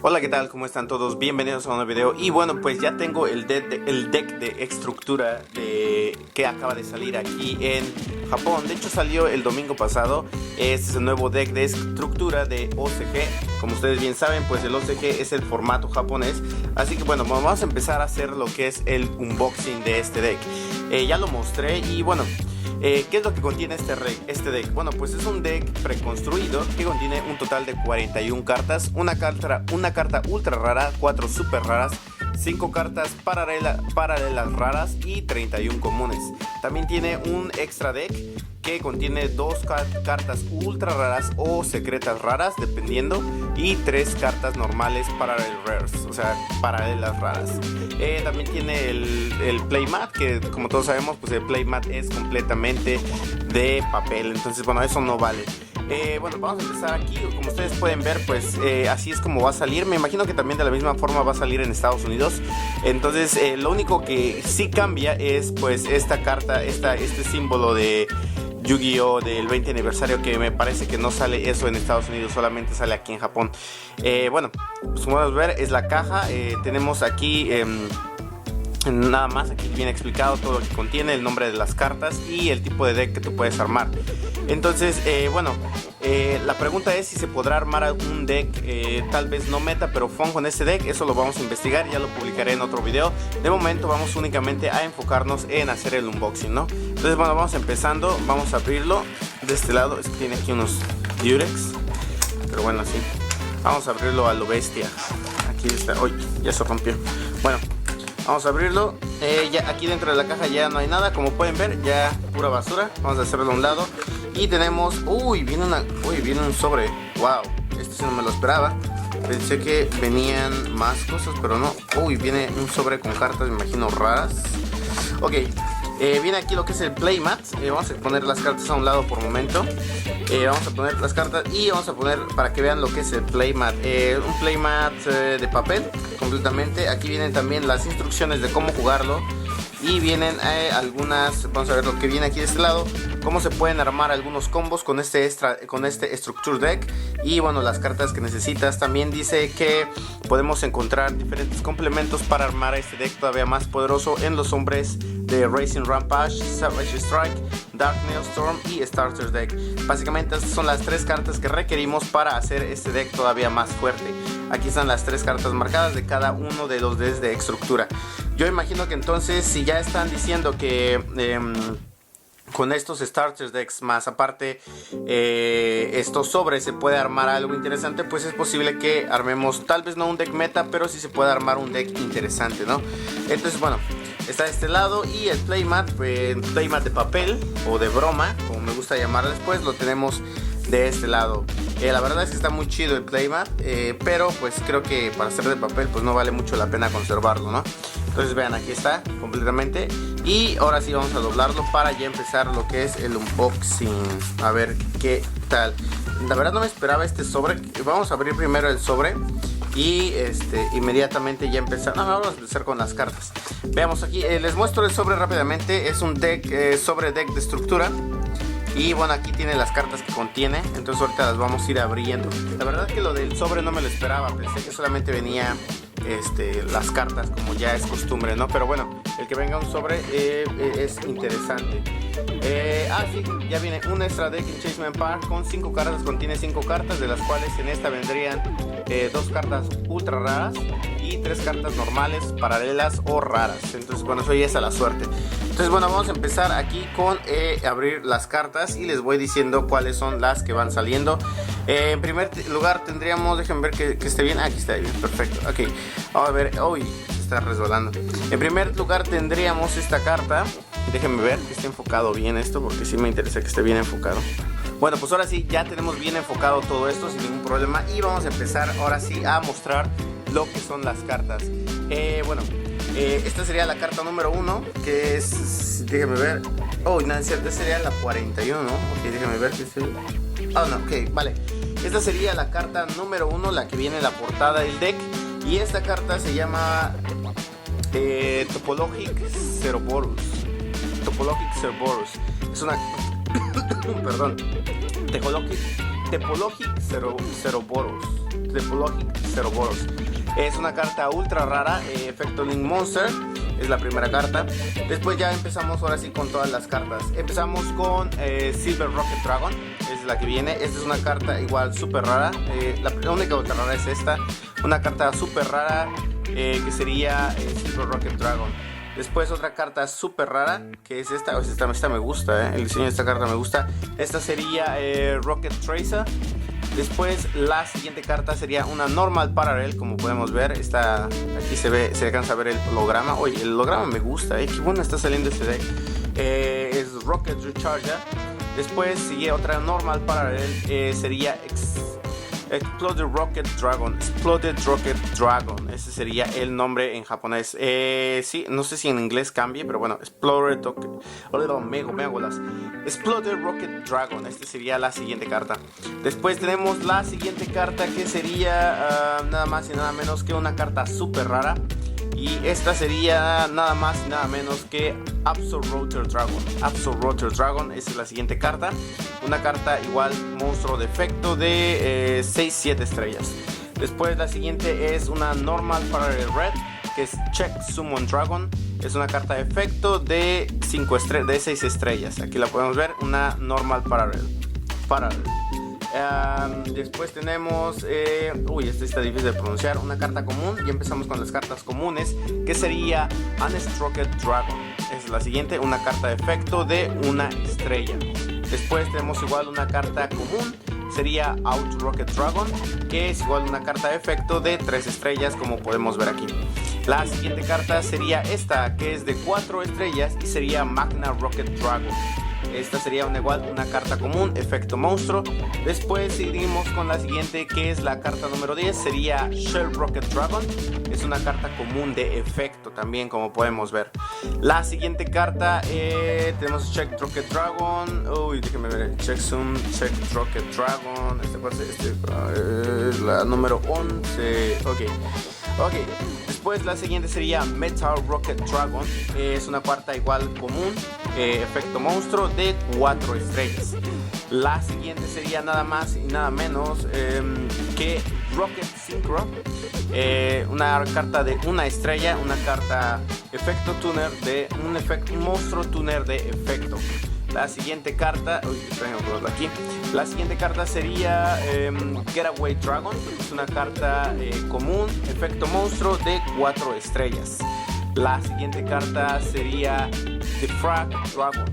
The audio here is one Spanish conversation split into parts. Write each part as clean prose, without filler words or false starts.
Hola, ¿qué tal? ¿Cómo están todos? Bienvenidos a un nuevo video. Y bueno, pues ya tengo el deck de Estructura que acaba de salir aquí en Japón. De hecho salió el domingo pasado. Este es el nuevo deck de Estructura de OCG. Como ustedes bien saben, pues el OCG es el formato japonés. Así que bueno, vamos a empezar a hacer lo que es el unboxing de este deck. Ya lo mostré y bueno, ¿qué es lo que contiene este deck? Bueno, pues es un deck preconstruido que contiene un total de 41 cartas, una carta ultra rara, 4 super raras, 5 cartas paralelas raras y 31 comunes. También tiene un extra deck que contiene 2 cartas ultra raras o secretas raras, dependiendo, y 3 cartas normales parallel rares, o sea, paralelas raras. También tiene el playmat, que como todos sabemos, pues el playmat es completamente de papel, entonces bueno, eso no vale. Bueno, vamos a empezar aquí. Como ustedes pueden ver, pues así es como va a salir. Me imagino que también de la misma forma va a salir en Estados Unidos. Entonces lo único que sí cambia es pues esta carta, este símbolo de Yu-Gi-Oh! Del 20 aniversario, que me parece que no sale eso en Estados Unidos, solamente sale aquí en Japón. Bueno, pues como podemos ver es la caja. Tenemos aquí nada más, aquí viene explicado todo lo que contiene, el nombre de las cartas y el tipo de deck que tú puedes armar. Entonces, bueno, la pregunta es si se podrá armar un deck, tal vez no meta, pero fun con este deck. Eso lo vamos a investigar, ya lo publicaré en otro video. De momento vamos únicamente a enfocarnos en hacer el unboxing, ¿no? Entonces, bueno, vamos empezando, vamos a abrirlo de este lado. Es que tiene aquí unos Durex, pero bueno, así. Vamos a abrirlo a lo bestia. Aquí está, uy, ya se rompió. Bueno, vamos a abrirlo. Ya aquí dentro de la caja ya no hay nada, como pueden ver, ya pura basura. Vamos a hacerlo a un lado. Y tenemos, viene un sobre. Wow, este sí no me lo esperaba. Pensé que venían más cosas, pero no. Viene un sobre con cartas, me imagino, raras. Ok, viene aquí lo que es el playmat. Vamos a poner las cartas a un lado por momento. Vamos a poner las cartas y vamos a poner para que vean lo que es el playmat. Un playmat de papel completamente. Aquí vienen también las instrucciones de cómo jugarlo. Y vienen algunas, vamos a ver lo que viene aquí de este lado, cómo se pueden armar algunos combos con este Structure Deck. Y bueno, las cartas que necesitas. También dice que podemos encontrar diferentes complementos para armar este deck todavía más poderoso en los hombres de Racing Rampage, Savage Strike, Dark Storm y Starter Deck. Básicamente estas son las 3 cartas que requerimos para hacer este deck todavía más fuerte. Aquí están las 3 cartas marcadas de cada uno de los decks de Estructura. Yo imagino que entonces, si ya están diciendo que con estos Starter Decks más aparte estos sobres se puede armar algo interesante, pues es posible que armemos tal vez no un deck meta, pero sí se puede armar un deck interesante, ¿no? Entonces bueno, está de este lado. Y el playmat de papel o de broma, como me gusta llamarlo después, lo tenemos de este lado. La verdad es que está muy chido el playmat, pero pues creo que para ser de papel pues no vale mucho la pena conservarlo, ¿no? Entonces vean, aquí está completamente. Y ahora sí vamos a doblarlo para ya empezar lo que es el unboxing. A ver qué tal. La verdad no me esperaba este sobre. Vamos a abrir primero el sobre y inmediatamente ya empezar. Vamos a empezar con las cartas. Veamos aquí, les muestro el sobre rápidamente. Es un deck, sobre deck de Estructura. Y bueno, aquí tiene las cartas que contiene. Entonces ahorita las vamos a ir abriendo. La verdad que lo del sobre no me lo esperaba. Pensé que solamente venía las cartas, como ya es costumbre, ¿no? Pero bueno, el que venga un sobre es interesante. Sí, ya viene un extra deck en Chase Park con 5 cartas. Contiene 5 cartas, de las cuales en esta vendrían 2 cartas ultra raras y 3 cartas normales, paralelas o raras. Entonces bueno, eso ya es a la suerte. Entonces bueno, vamos a empezar aquí con abrir las cartas y les voy diciendo cuáles son las que van saliendo. En primer lugar tendríamos, déjenme ver que esté bien. Aquí está bien, perfecto. Ok, vamos a ver. Está resbalando. En primer lugar tendríamos esta carta. Déjenme ver que esté enfocado bien esto, porque sí me interesa que esté bien enfocado. Bueno, pues ahora sí, ya tenemos bien enfocado todo esto sin ningún problema. Y vamos a empezar ahora sí a mostrar lo que son las cartas. Bueno, esta sería la carta número 1, que es, déjenme ver. No, es cierto, esta sería la 41, ¿no? Ok, déjenme ver que esté. No, ok, vale. Esta sería la carta número 1, la que viene en la portada del deck. Y esta carta se llama Topologic Cerberus. Topologic Cerberus. Es una perdón. Topologic Cerberus. Logic 0 boros. Es una carta ultra rara, efecto Link Monster. Es la primera carta. Después ya empezamos ahora sí con todas las cartas. Empezamos con Silver Rocket Dragon. Es la que viene. Esta es una carta igual súper rara. La única ultra rara es esta. Una carta súper rara que sería Silver Rocket Dragon. Después otra carta súper rara que es esta. Esta me gusta, el diseño de esta carta me gusta. Esta sería Rocket Tracer. Después la siguiente carta sería una Normal Parallel, como podemos ver. Aquí se alcanza a ver el holograma. Oye, el holograma me gusta, qué bueno está saliendo este deck. Es Rocket Recharger. Después sigue otra Normal Parallel, sería Exploded Rocket Dragon. Exploded Rocket Dragon. Ese sería el nombre en japonés. Sí, no sé si en inglés cambie, pero bueno, Exploded Rocket Dragon. Esta sería la siguiente carta. Después tenemos la siguiente carta que sería nada más y nada menos que una carta súper rara. Y esta sería nada más y nada menos que Rotor Dragon. Rotor Dragon, esa es la siguiente carta. Una carta igual, monstruo de efecto de 6-7 estrellas. Después la siguiente es una Normal Parallel Red, que es Check Summon Dragon. Es una carta de efecto de 6 estrellas. Aquí la podemos ver, una Normal Parallel. Después tenemos esta está difícil de pronunciar. Una carta común. Y empezamos con las cartas comunes, que sería Unstruck Dragon. Es la siguiente, una carta de efecto de 1 estrella. Después tenemos igual una carta común, sería Out Rocket Dragon, que es igual una carta de efecto de 3 estrellas, como podemos ver aquí. La siguiente carta sería esta, que es de 4 estrellas, y sería Magna Rocket Dragon. Esta sería igual una carta común, efecto monstruo. Después seguimos con la siguiente, que es la carta número 10, sería Shell Rocket Dragon. Es una carta común de efecto también, como podemos ver. La siguiente carta tenemos Check Rocket Dragon. Déjenme ver, Check Rocket Dragon. La número 11. Ok. Después la siguiente sería Metal Rocket Dragon. Es una carta igual común, efecto monstruo de 4 estrellas. La siguiente sería nada más y nada menos que Rocket Synchro. Una carta de 1 estrella, una carta efecto tuner de un monstruo tuner de efecto. La siguiente carta, La siguiente carta sería Getaway Dragon. Es una carta común, efecto monstruo de 4 estrellas. La siguiente carta sería Defrag Dragon.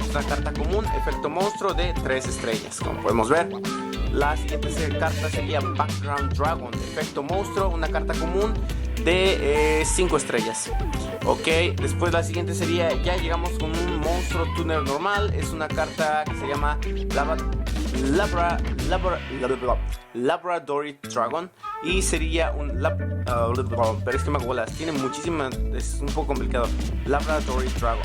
Es una carta común, efecto monstruo de 3 estrellas, como podemos ver. La siguiente carta sería Background Dragon, efecto monstruo, una carta común de 5 estrellas. Ok, después la siguiente sería, ya llegamos con un monstruo tuner normal. Es una carta que se llama Labradorite Dragon. Y sería un pero es que me hago bolas, tiene muchísimas, es un poco complicado. Labradorite Dragon.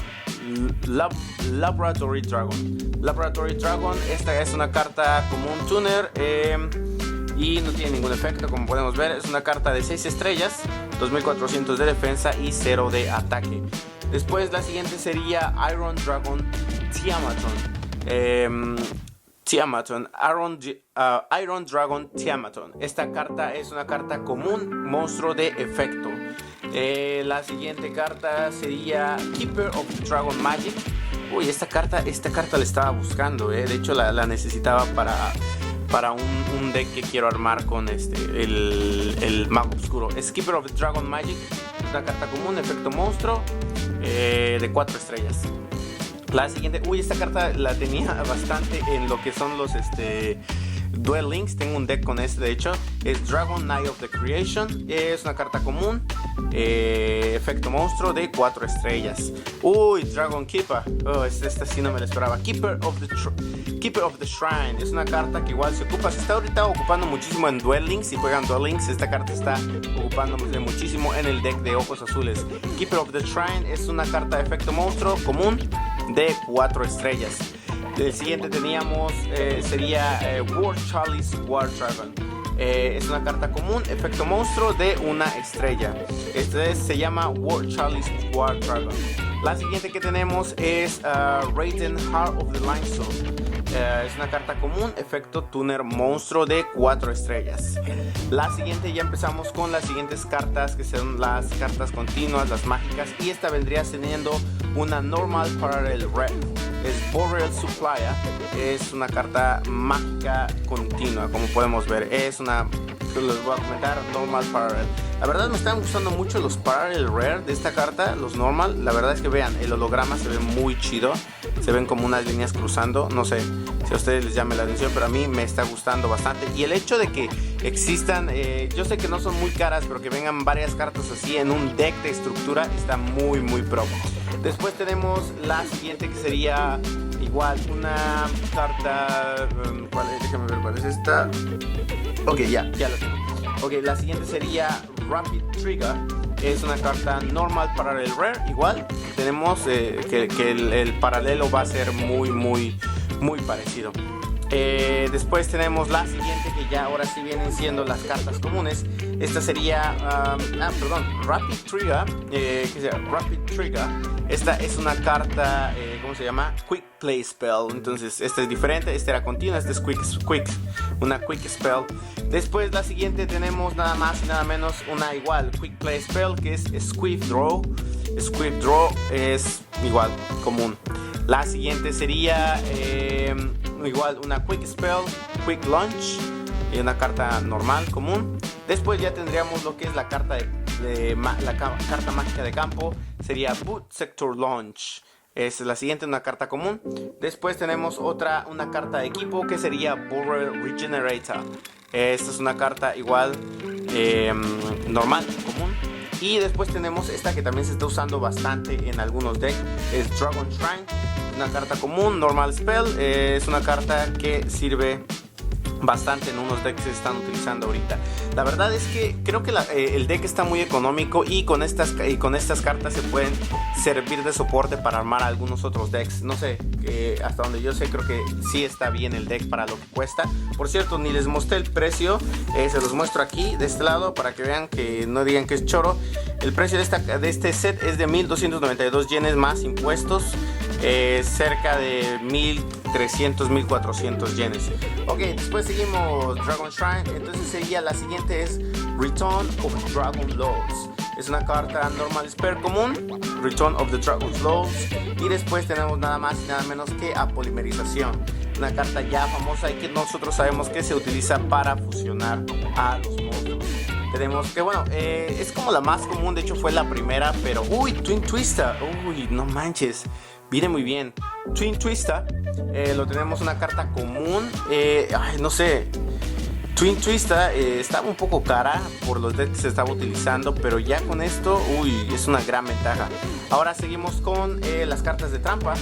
Esta es una carta como un tuner y no tiene ningún efecto, como podemos ver. Es una carta de 6 estrellas, 2400 de defensa y 0 de ataque. Después la siguiente sería Iron Dragon Iron Dragon Tiamaton. Esta carta es una carta común, monstruo de efecto. La siguiente carta sería Keeper of Dragon Magic. Esta carta la estaba buscando, de hecho la necesitaba para un deck que quiero armar con el mago oscuro. Es Keeper of Dragon Magic, una carta común, efecto monstruo, de 4 estrellas. La siguiente, esta carta la tenía bastante en lo que son los Duel Links. Tengo un deck con de hecho. Es Dragon Knight of the Creation. Es una carta común, efecto monstruo de 4 estrellas. Dragon Keeper. Esta sí no me la esperaba. Keeper of the Shrine. Es una carta que igual se ocupa. Se está ahorita ocupando muchísimo en Duel Links. Si juegan Duel Links, esta carta está ocupándose muchísimo en el deck de ojos azules. Keeper of the Shrine es una carta de efecto monstruo común de 4 estrellas. El siguiente teníamos sería War Chalice War Dragon. Es una carta común, efecto monstruo de 1 estrella. Se llama War Chalice War Dragon. La siguiente que tenemos es Raiden Heart of the Limestone. Es una carta común, efecto tuner monstruo de 4 estrellas. La siguiente, ya empezamos con las siguientes cartas, que son las cartas continuas, las mágicas. Y esta vendría teniendo una normal parallel red. Es Boreal Supplier, es una carta mágica continua, como podemos ver. Es una, les voy a comentar, normal parallel. La verdad me están gustando mucho los parallel rare de esta carta, los normal. La verdad es que vean, el holograma se ve muy chido. Se ven como unas líneas cruzando. No sé si a ustedes les llame la atención, pero a mí me está gustando bastante. Y el hecho de que existan, yo sé que no son muy caras, pero que vengan varias cartas así en un deck de estructura, está muy pro. Después tenemos la siguiente, que sería igual una carta, ¿cuál es? Déjame ver cuál es esta. Ok, ya la tengo. Ok, la siguiente sería Rapid Trigger. Es una carta normal parallel rare. Igual tenemos que el paralelo va a ser muy parecido. Después tenemos la siguiente, que ya ahora sí vienen siendo las cartas comunes. Esta sería Rapid Trigger, que sea Rapid Trigger. Esta es una carta, ¿cómo se llama? Quick Play Spell. Entonces esta es diferente, esta era continua, esta es una Quick Spell. Después la siguiente tenemos nada más y nada menos una igual Quick Play Spell, que es Swift Draw. Swift Draw es igual común. La siguiente sería igual una Quick Spell, Quick Launch, y una carta normal común. Después ya tendríamos lo que es la carta carta mágica de campo, sería Boot Sector Launch. Es la siguiente, una carta común. Después tenemos una carta de equipo, que sería Borrow Regenerator. Esta es una carta igual normal, común. Y después tenemos esta, que también se está usando bastante en algunos decks, es Dragon Shrine. Una carta común, normal spell. Es una carta que sirve bastante en unos decks que se están utilizando ahorita. La verdad es que creo que el deck está muy económico, y con estas cartas se pueden servir de soporte para armar algunos otros decks. No sé, hasta donde yo sé, creo que sí está bien el deck para lo que cuesta. Por cierto, ni les mostré el precio, se los muestro aquí de este lado para que vean, que no digan que es choro. El precio de este set es de 1292 yenes más impuestos, cerca de 1300, 1400 yenes. Ok, después seguimos Dragon Shrine. Entonces sería la siguiente, es Return of Dragon Lords. Es una carta normal spell común, Return of the Dragon Lords. Y después tenemos nada más y nada menos que Apolimerización, una carta ya famosa y que nosotros sabemos que se utiliza para fusionar a los monstruos. Tenemos que, bueno, es como la más común, de hecho fue la primera, pero Twin Twister, no manches, viene muy bien. Twin Twister, lo tenemos una carta común, no sé, Twin Twister estaba un poco cara por los decks que se estaba utilizando, pero ya con esto, es una gran ventaja. Ahora seguimos con las cartas de trampa,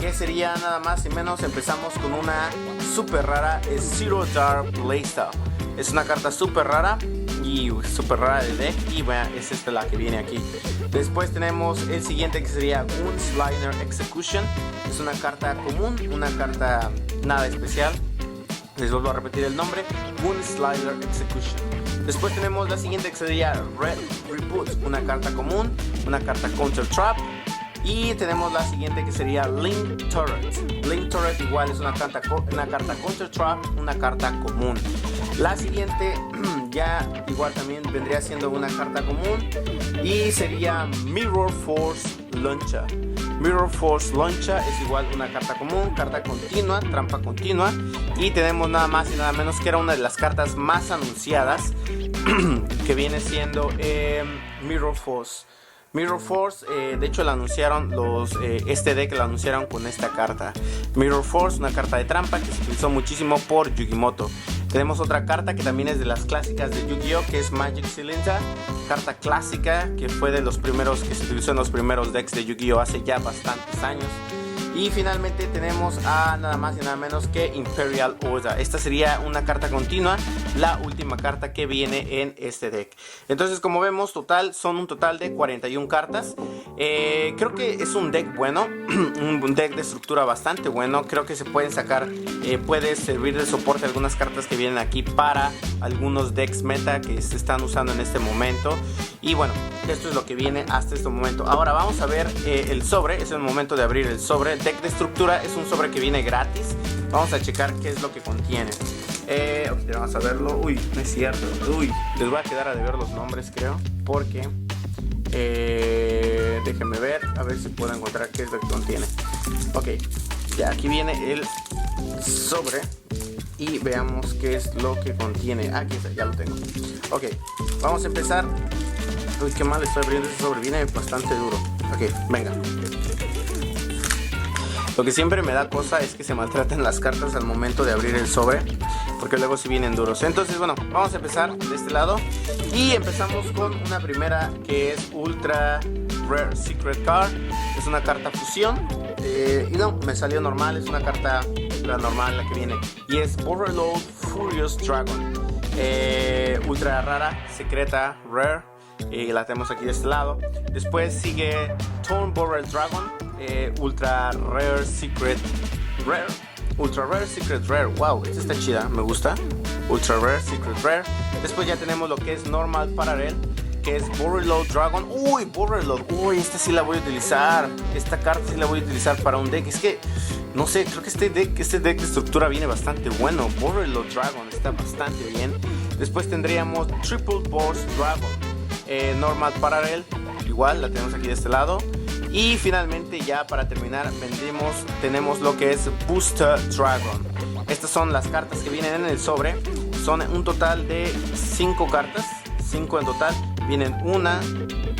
que sería nada más y menos, empezamos con una super rara, es Zero Dark Playstyle. Es una carta súper rara y súper rara de deck, y bueno, es esta la que viene aquí. Después tenemos el siguiente, que sería Gunslinger Execution. Es una carta común, una carta nada especial. Les vuelvo a repetir el nombre, Gunslinger Execution. Después tenemos la siguiente, que sería Red Reboot, una carta común, una carta Counter Trap. Y tenemos la siguiente, que sería Link Turret. Link Turret igual es una carta Counter Trap, una carta común. La siguiente ya igual también vendría siendo una carta común, y sería Mirror Force Launcher. Mirror Force Launcher es igual una carta común, carta continua, trampa continua. Y tenemos nada más y nada menos que era una de las cartas más anunciadas, que viene siendo Mirror Force. Mirror Force, de hecho la anunciaron este deck lo anunciaron con esta carta. Mirror Force, una carta de trampa que se utilizó muchísimo por Yugimoto. Tenemos otra carta que también es de las clásicas de Yu-Gi-Oh, que es Magic Cylinder, carta clásica que fue de los primeros que se utilizó en los primeros decks de Yu-Gi-Oh hace ya bastantes años. Y finalmente tenemos a nada más y nada menos que Imperial Order. Esta sería una carta continua, la última carta que viene en este deck. Entonces, como vemos, son un total de 41 cartas. Creo que es un deck bueno, un deck de estructura bastante bueno. Creo que se pueden sacar, puede servir de soporte algunas cartas que vienen aquí para algunos decks meta que se están usando en este momento. Y bueno, esto es lo que viene hasta este momento. Ahora vamos a ver el sobre. Es el momento de abrir el sobre. Deck de estructura es un sobre que viene gratis. vamos a checar qué es lo que contiene. Ok, vamos a verlo. Uy, no es cierto. Uy, les voy a quedar a deber los nombres, creo, porque déjenme ver, a ver si puedo encontrar qué es lo que contiene. Ok, ya aquí viene el sobre y veamos qué es lo que contiene. Aquí está, ya lo tengo. Ok, vamos a empezar. Uy, qué mal estoy abriendo ese sobre, viene bastante duro. Ok, venga. Lo que siempre me da cosa es que se maltraten las cartas al momento de abrir el sobre, porque luego sí vienen duros. Entonces, bueno, vamos a empezar de este lado. Y empezamos con una primera que es Ultra Rare Secret Card. Es una carta fusión. Y no, me salió normal, es una carta la normal la que viene. Y es Overload Furious Dragon. Ultra rara, secreta, rare. La tenemos aquí de este lado. Después sigue Tone Borrel Dragon. Ultra Rare Secret Rare. Ultra Rare Secret Rare. Wow, esta está chida, me gusta. Ultra Rare Secret Rare. Después ya tenemos lo que es Normal Parallel, que es Borreload Dragon. Uy, Borreload. Uy, esta sí la voy a utilizar. Esta carta sí la voy a utilizar para un deck. Es que, no sé, creo que este deck de estructura viene bastante bueno. Borreload Dragon está bastante bien. Después tendríamos Triple Burst Dragon. Normal Parallel, igual la tenemos aquí de este lado. Y finalmente, ya para terminar, tenemos lo que es Booster Dragon. Estas son las cartas que vienen en el sobre. Son un total de 5 cartas, 5 en total. Vienen 1,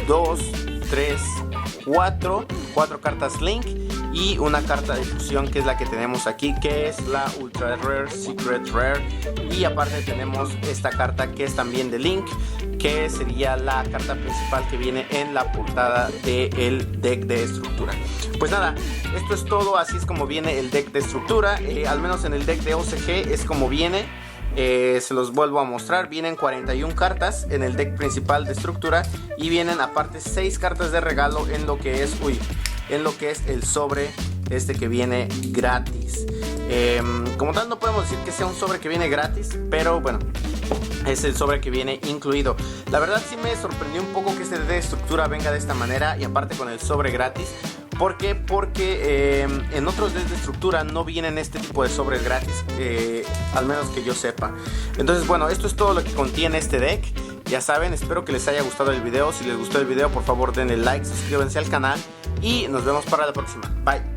2, 3, 4 cartas Link y una carta de fusión, que es la que tenemos aquí, que es la Ultra Rare Secret Rare. Y aparte tenemos esta carta que es también de Link, que sería la carta principal que viene en la portada del deck de estructura. Pues nada, esto es todo, así es como viene el deck de estructura. Al menos en el deck de OCG es como viene. Se los vuelvo a mostrar. Vienen 41 cartas en el deck principal de estructura y vienen aparte 6 cartas de regalo en lo que es el sobre este que viene gratis. Como tal no podemos decir que sea un sobre que viene gratis, pero bueno, es el sobre que viene incluido. La verdad sí me sorprendió un poco que este de estructura venga de esta manera y aparte con el sobre gratis. ¿Por qué? Porque en otros decks de estructura no vienen este tipo de sobres gratis, al menos que yo sepa. Entonces bueno, esto es todo lo que contiene este deck. Ya saben, espero que les haya gustado el video. Si les gustó el video, por favor denle like, suscríbanse al canal y nos vemos para la próxima. Bye.